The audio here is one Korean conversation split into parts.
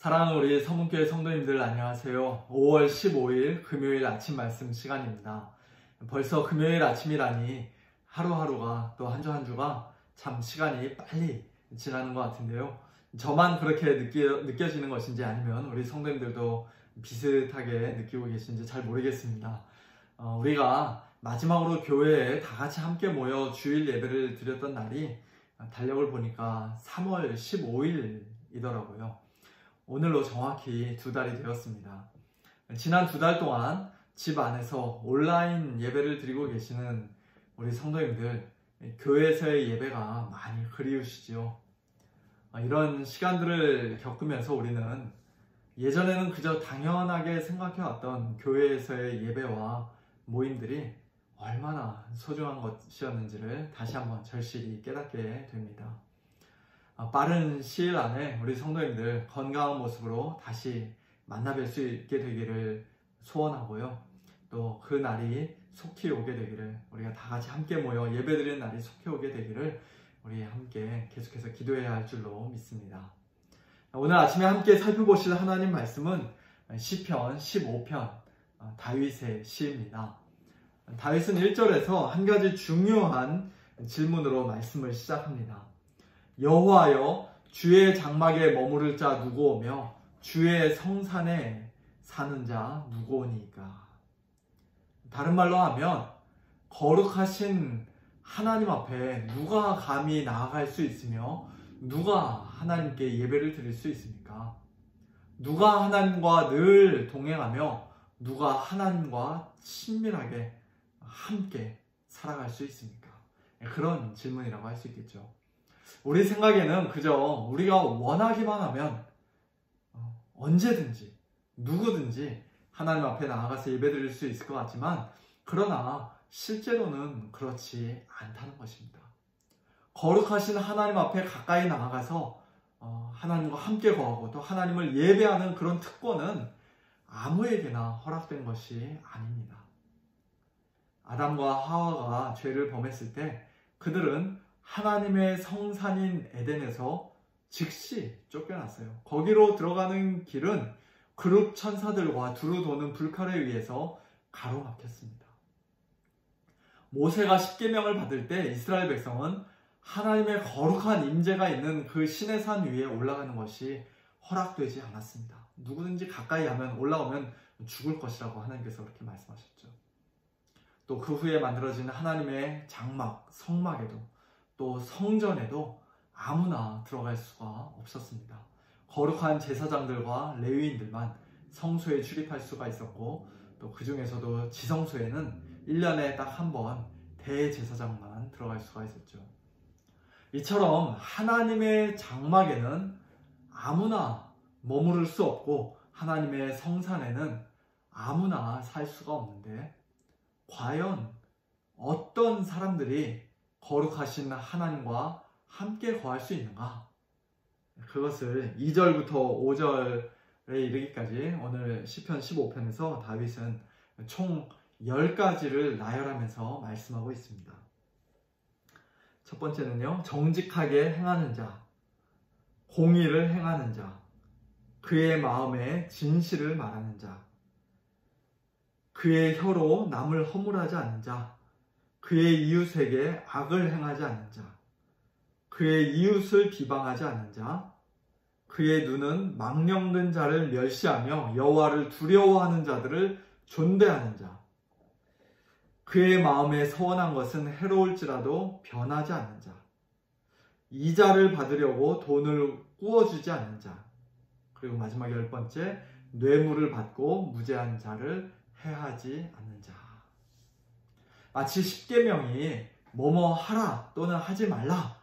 사랑하는 우리 서문교회 성도님들 안녕하세요. 5월 15일 금요일 아침 말씀 시간입니다. 벌써 금요일 아침이라니 하루하루가 또 한 주 한 주가 참 시간이 빨리 지나는 것 같은데요. 저만 그렇게 느껴지는 것인지 아니면 우리 성도님들도 비슷하게 느끼고 계신지 잘 모르겠습니다. 우리가 마지막으로 교회에 다 같이 함께 모여 주일 예배를 드렸던 날이 달력을 보니까 3월 15일이더라고요. 오늘로 정확히 2달이 되었습니다. 지난 2달 동안 집 안에서 온라인 예배를 드리고 계시는 우리 성도님들, 교회에서의 예배가 많이 그리우시죠. 이런 시간들을 겪으면서 우리는 예전에는 그저 당연하게 생각해왔던 교회에서의 예배와 모임들이 얼마나 소중한 것이었는지를 다시 한번 절실히 깨닫게 됩니다. 빠른 시일 안에 우리 성도님들 건강한 모습으로 다시 만나뵐 수 있게 되기를 소원하고요. 또 그 날이 속히 오게 되기를, 우리가 다 같이 함께 모여 예배드리는 날이 속히 오게 되기를 우리 함께 계속해서 기도해야 할 줄로 믿습니다. 오늘 아침에 함께 살펴보실 하나님 말씀은 시편 15편 다윗의 시입니다. 다윗은 1절에서 한 가지 중요한 질문으로 말씀을 시작합니다. 여호와여, 주의 장막에 머무를 자 누구오며 주의 성산에 사는 자 누구오니까. 다른 말로 하면 거룩하신 하나님 앞에 누가 감히 나아갈 수 있으며 누가 하나님께 예배를 드릴 수 있습니까? 누가 하나님과 늘 동행하며 누가 하나님과 친밀하게 함께 살아갈 수 있습니까? 그런 질문이라고 할 수 있겠죠. 우리 생각에는 그저 우리가 원하기만 하면 언제든지 누구든지 하나님 앞에 나아가서 예배드릴 수 있을 것 같지만, 그러나 실제로는 그렇지 않다는 것입니다. 거룩하신 하나님 앞에 가까이 나아가서 하나님과 함께 거하고 또 하나님을 예배하는 그런 특권은 아무에게나 허락된 것이 아닙니다. 아담과 하와가 죄를 범했을 때 그들은 하나님의 성산인 에덴에서 즉시 쫓겨났어요. 거기로 들어가는 길은 그룹 천사들과 두루 도는 불칼에 의해서 가로막혔습니다. 모세가 십계명을 받을 때 이스라엘 백성은 하나님의 거룩한 임재가 있는 그 신의 산 위에 올라가는 것이 허락되지 않았습니다. 누구든지 가까이 하면 올라오면 죽을 것이라고 하나님께서 그렇게 말씀하셨죠. 또 그 후에 만들어진 하나님의 장막, 성막에도 또 성전에도 아무나 들어갈 수가 없었습니다. 거룩한 제사장들과 레위인들만 성소에 출입할 수가 있었고, 또 그 중에서도 지성소에는 1년에 딱 한 번 대제사장만 들어갈 수가 있었죠. 이처럼 하나님의 장막에는 아무나 머무를 수 없고 하나님의 성산에는 아무나 살 수가 없는데, 과연 어떤 사람들이 거룩하신 하나님과 함께 거할 수 있는가? 그것을 2절부터 5절에 이르기까지 오늘 시편 15편에서 다윗은 총 10가지를 나열하면서 말씀하고 있습니다. 첫 번째는요, 정직하게 행하는 자, 공의를 행하는 자, 그의 마음에 진실을 말하는 자, 그의 혀로 남을 허물하지 않는 자, 그의 이웃에게 악을 행하지 않는 자, 그의 이웃을 비방하지 않는 자, 그의 눈은 망령된 자를 멸시하며 여호와를 두려워하는 자들을 존대하는 자, 그의 마음에 서원한 것은 해로울지라도 변하지 않는 자, 이자를 받으려고 돈을 꾸어주지 않는 자, 그리고 마지막 10번째, 뇌물을 받고 무죄한 자를 해하지 않는 자. 마치 십계명이 뭐뭐 하라 또는 하지 말라,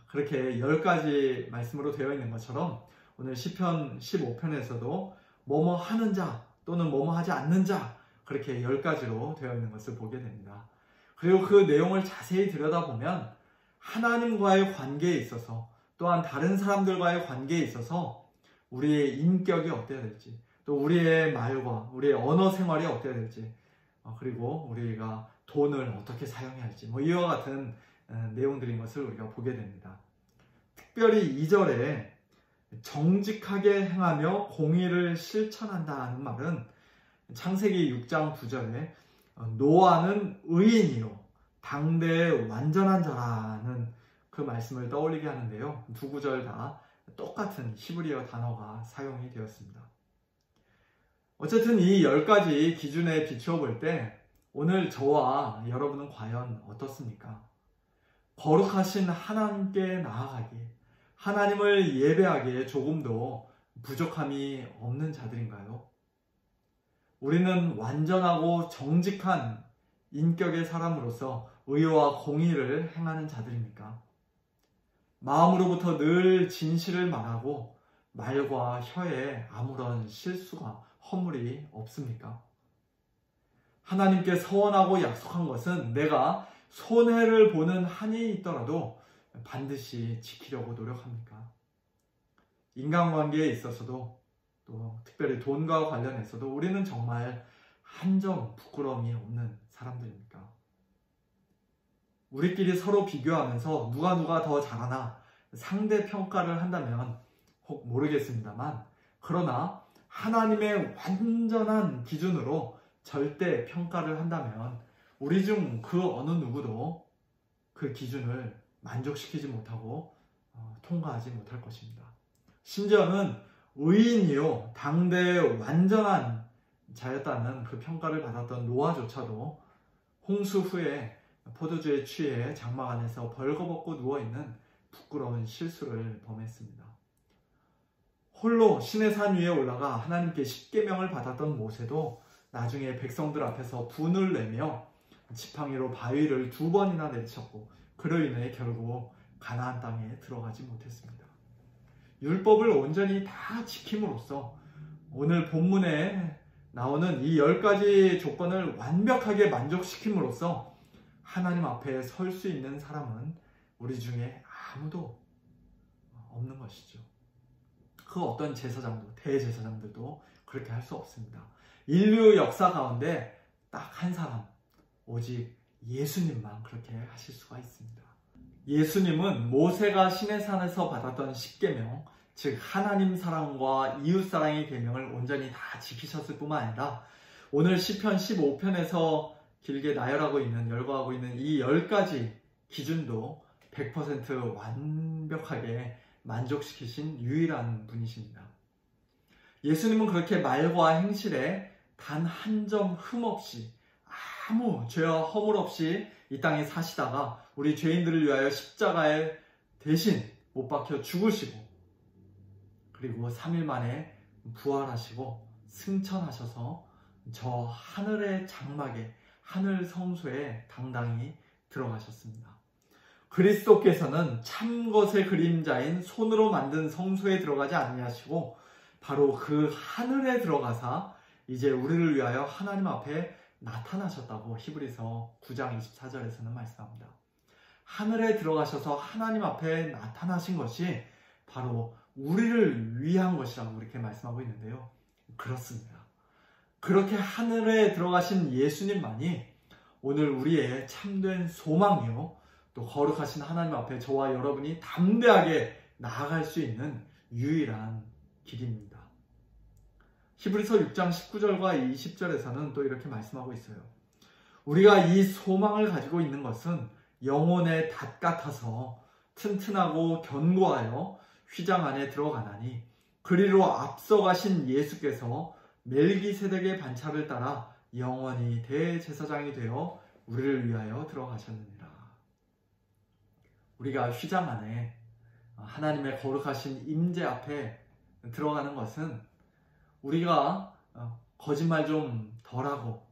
그렇게 10가지 말씀으로 되어 있는 것처럼 오늘 시편 15편에서도 뭐뭐 하는 자 또는 뭐뭐 하지 않는 자, 그렇게 10가지로 되어 있는 것을 보게 됩니다. 그리고 그 내용을 자세히 들여다보면 하나님과의 관계에 있어서, 또한 다른 사람들과의 관계에 있어서 우리의 인격이 어때야 될지, 또 우리의 말과 우리의 언어 생활이 어때야 될지, 그리고 우리가 돈을 어떻게 사용해야 할지, 이와 같은 내용들인 것을 우리가 보게 됩니다. 특별히 2절에 정직하게 행하며 공의를 실천한다는 말은 창세기 6장 9절에 노아는 의인이요 당대의 완전한 자라는 그 말씀을 떠올리게 하는데요. 두 구절 다 똑같은 히브리어 단어가 사용이 되었습니다. 어쨌든 이 10가지 기준에 비추어 볼 때 오늘 저와 여러분은 과연 어떻습니까? 거룩하신 하나님께 나아가기에, 하나님을 예배하기에 조금도 부족함이 없는 자들인가요? 우리는 완전하고 정직한 인격의 사람으로서 의와 공의를 행하는 자들입니까? 마음으로부터 늘 진실을 말하고 말과 혀에 아무런 실수가 허물이 없습니까? 하나님께 서원하고 약속한 것은 내가 손해를 보는 한이 있더라도 반드시 지키려고 노력합니까? 인간관계에 있어서도 또 특별히 돈과 관련해서도 우리는 정말 한 점 부끄러움이 없는 사람들입니까? 우리끼리 서로 비교하면서 누가 더 잘하나 상대 평가를 한다면 혹 모르겠습니다만, 그러나 하나님의 완전한 기준으로 절대 평가를 한다면 우리 중 그 어느 누구도 그 기준을 만족시키지 못하고 통과하지 못할 것입니다. 심지어는 의인이요 당대의 완전한 자였다는 그 평가를 받았던 노아조차도 홍수 후에 포도주에 취해 장막 안에서 벌거벗고 누워있는 부끄러운 실수를 범했습니다. 홀로 시내산 위에 올라가 하나님께 십계명을 받았던 모세도 나중에 백성들 앞에서 분을 내며 지팡이로 바위를 2번이나 내리쳤고 그로 인해 결국 가나안 땅에 들어가지 못했습니다. 율법을 온전히 다 지킴으로써 오늘 본문에 나오는 이 10가지 조건을 완벽하게 만족시킴으로써 하나님 앞에 설 수 있는 사람은 우리 중에 아무도 없는 것이죠. 그 어떤 제사장도, 대제사장들도 그렇게 할 수 없습니다. 인류 역사 가운데 딱 한 사람, 오직 예수님만 그렇게 하실 수가 있습니다. 예수님은 모세가 시내산에서 받았던 십계명, 즉 하나님 사랑과 이웃 사랑의 계명을 온전히 다 지키셨을 뿐만 아니라 오늘 시편 15편에서 길게 나열하고 있는, 열거하고 있는 이 10가지 기준도 100% 완벽하게 만족시키신 유일한 분이십니다. 예수님은 그렇게 말과 행실에 단 한 점 흠없이 아무 죄와 허물 없이 이 땅에 사시다가 우리 죄인들을 위하여 십자가에 대신 못 박혀 죽으시고 그리고 3일 만에 부활하시고 승천하셔서 저 하늘의 장막에, 하늘 성소에 당당히 들어가셨습니다. 그리스도께서는 참 것의 그림자인 손으로 만든 성소에 들어가지 아니하시고 바로 그 하늘에 들어가사 이제 우리를 위하여 하나님 앞에 나타나셨다고 히브리서 9장 24절에서는 말씀합니다. 하늘에 들어가셔서 하나님 앞에 나타나신 것이 바로 우리를 위한 것이라고 이렇게 말씀하고 있는데요. 그렇습니다. 그렇게 하늘에 들어가신 예수님만이 오늘 우리의 참된 소망이요, 또 거룩하신 하나님 앞에 저와 여러분이 담대하게 나아갈 수 있는 유일한 길입니다. 히브리서 6장 19절과 20절에서는 또 이렇게 말씀하고 있어요. 우리가 이 소망을 가지고 있는 것은 영혼의 닷 같아서 튼튼하고 견고하여 휘장 안에 들어가나니 그리로 앞서가신 예수께서 멜기세덱의 반차를 따라 영원히 대제사장이 되어 우리를 위하여 들어가셨느니라. 우리가 휘장 안에 하나님의 거룩하신 임재 앞에 들어가는 것은 우리가 거짓말 좀 덜하고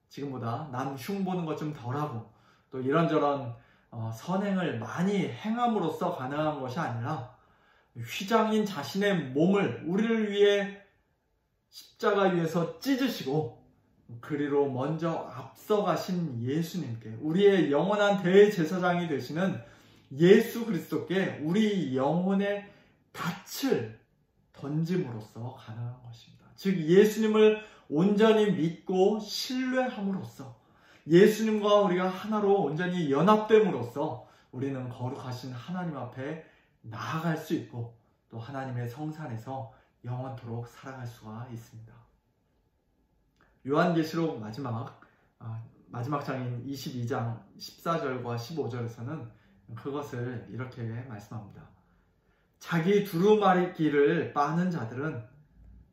지금보다 남 흉보는 것 좀 덜하고 또 이런저런 선행을 많이 행함으로써 가능한 것이 아니라 휘장인 자신의 몸을 우리를 위해 십자가 위에서 찢으시고 그리로 먼저 앞서가신 예수님께, 우리의 영원한 대제사장이 되시는 예수 그리스도께 우리 영혼의 닻을 던짐으로써 가능한 것입니다. 즉 예수님을 온전히 믿고 신뢰함으로써, 예수님과 우리가 하나로 온전히 연합됨으로써 우리는 거룩하신 하나님 앞에 나아갈 수 있고 또 하나님의 성산에서 영원토록 살아갈 수가 있습니다. 요한계시록 마지막 장인 22장 14절과 15절에서는 그것을 이렇게 말씀합니다. 자기 두루마리끼를 빠는 자들은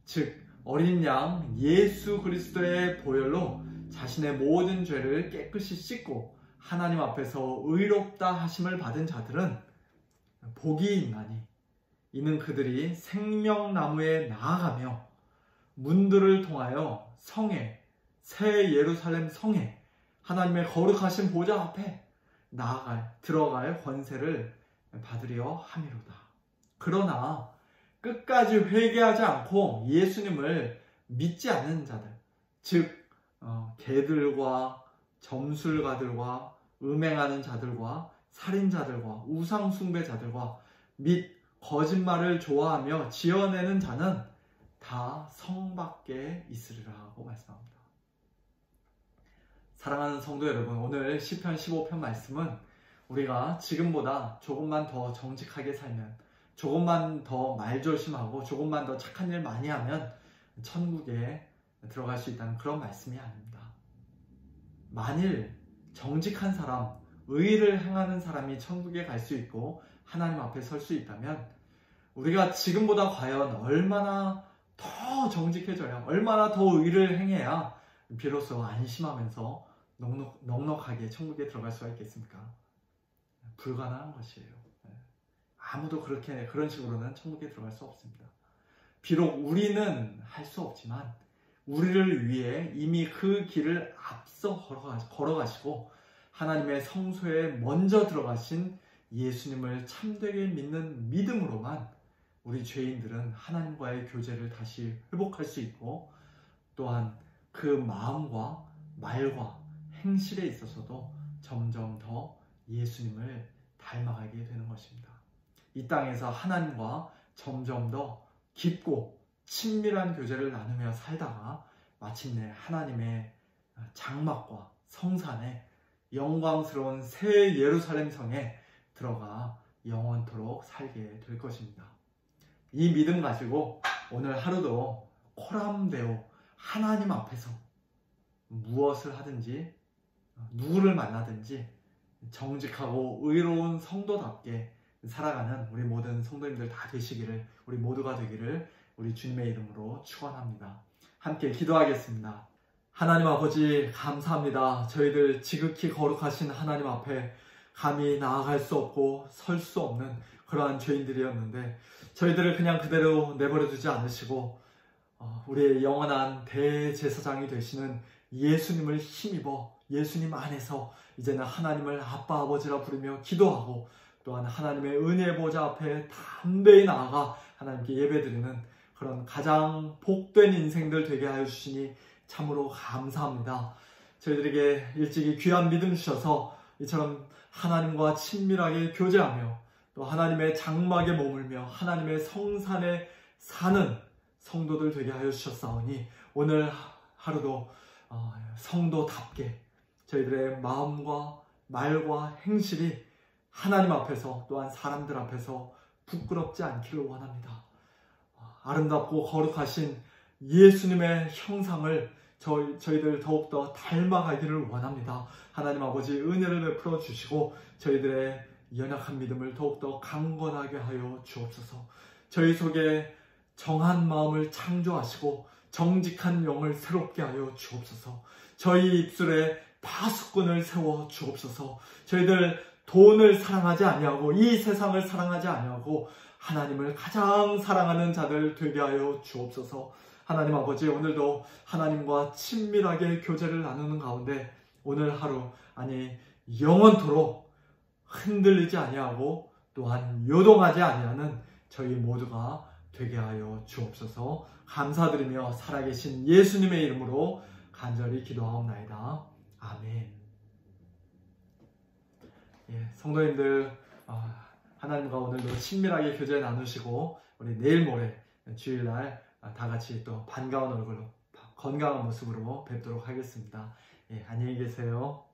즉 어린 양 예수 그리스도의 보혈로 자신의 모든 죄를 깨끗이 씻고 하나님 앞에서 의롭다 하심을 받은 자들은 복이 있나니 이는 그들이 생명나무에 나아가며 문들을 통하여 성에 새 예루살렘 성에 하나님의 거룩하신 보좌 앞에 들어갈 권세를 받으려 함이로다. 그러나 끝까지 회개하지 않고 예수님을 믿지 않는 자들, 즉 개들과 점술가들과 음행하는 자들과 살인자들과 우상숭배자들과 및 거짓말을 좋아하며 지어내는 자는 다 성 밖에 있으리라고 말씀합니다. 사랑하는 성도 여러분, 오늘 시편 15편 말씀은 우리가 지금보다 조금만 더 정직하게 살면, 조금만 더 말조심하고 조금만 더 착한 일 많이 하면 천국에 들어갈 수 있다는 그런 말씀이 아닙니다. 만일 정직한 사람, 의를 행하는 사람이 천국에 갈 수 있고 하나님 앞에 설 수 있다면 우리가 지금보다 과연 얼마나 더 정직해져야, 얼마나 더 의를 행해야 비로소 안심하면서 넉넉하게 천국에 들어갈 수가 있겠습니까? 불가능한 것이에요. 아무도 그런 식으로는 천국에 들어갈 수 없습니다. 비록 우리는 할 수 없지만 우리를 위해 이미 그 길을 앞서 걸어가시고 하나님의 성소에 먼저 들어가신 예수님을 참되게 믿는 믿음으로만 우리 죄인들은 하나님과의 교제를 다시 회복할 수 있고, 또한 그 마음과 말과 행실에 있어서도 점점 더 예수님을 닮아가게 되는 것입니다. 이 땅에서 하나님과 점점 더 깊고 친밀한 교제를 나누며 살다가 마침내 하나님의 장막과 성산에 영광스러운 새 예루살렘 성에 들어가 영원토록 살게 될 것입니다. 이 믿음 가지고 오늘 하루도 코람되어 하나님 앞에서 무엇을 하든지 누구를 만나든지 정직하고 의로운 성도답게 살아가는 우리 모든 성도님들 다 되시기를, 우리 모두가 되기를 우리 주님의 이름으로 축원합니다. 함께 기도하겠습니다. 하나님 아버지 감사합니다. 저희들 지극히 거룩하신 하나님 앞에 감히 나아갈 수 없고 설 수 없는 그러한 죄인들이었는데 저희들을 그냥 그대로 내버려 두지 않으시고 우리의 영원한 대제사장이 되시는 예수님을 힘입어 예수님 안에서 이제는 하나님을 아빠 아버지라 부르며 기도하고, 또한 하나님의 은혜의 보좌 앞에 담대히 나아가 하나님께 예배드리는 그런 가장 복된 인생들 되게 하여 주시니 참으로 감사합니다. 저희들에게 일찍이 귀한 믿음 주셔서 이처럼 하나님과 친밀하게 교제하며 또 하나님의 장막에 머물며 하나님의 성산에 사는 성도들 되게 하여 주셨사오니 오늘 하루도 성도답게 저희들의 마음과 말과 행실이 하나님 앞에서 또한 사람들 앞에서 부끄럽지 않기를 원합니다. 아름답고 거룩하신 예수님의 형상을 저희들 더욱더 닮아가기를 원합니다. 하나님 아버지 은혜를 베풀어 주시고 저희들의 연약한 믿음을 더욱더 강건하게 하여 주옵소서. 저희 속에 정한 마음을 창조하시고 정직한 영을 새롭게 하여 주옵소서. 저희 입술에 파수꾼을 세워 주옵소서. 저희들 돈을 사랑하지 아니하고 이 세상을 사랑하지 아니하고 하나님을 가장 사랑하는 자들 되게 하여 주옵소서. 하나님 아버지, 오늘도 하나님과 친밀하게 교제를 나누는 가운데 오늘 하루, 아니 영원토록 흔들리지 아니하고 또한 요동하지 아니하는 저희 모두가 되게 하여 주옵소서. 감사드리며 살아계신 예수님의 이름으로 간절히 기도하옵나이다. 아멘. 성도님들, 하나님과 오늘도 친밀하게 교제 나누시고 우리 내일 모레 주일날 다 같이 또 반가운 얼굴로 건강한 모습으로 뵙도록 하겠습니다. 안녕히 계세요.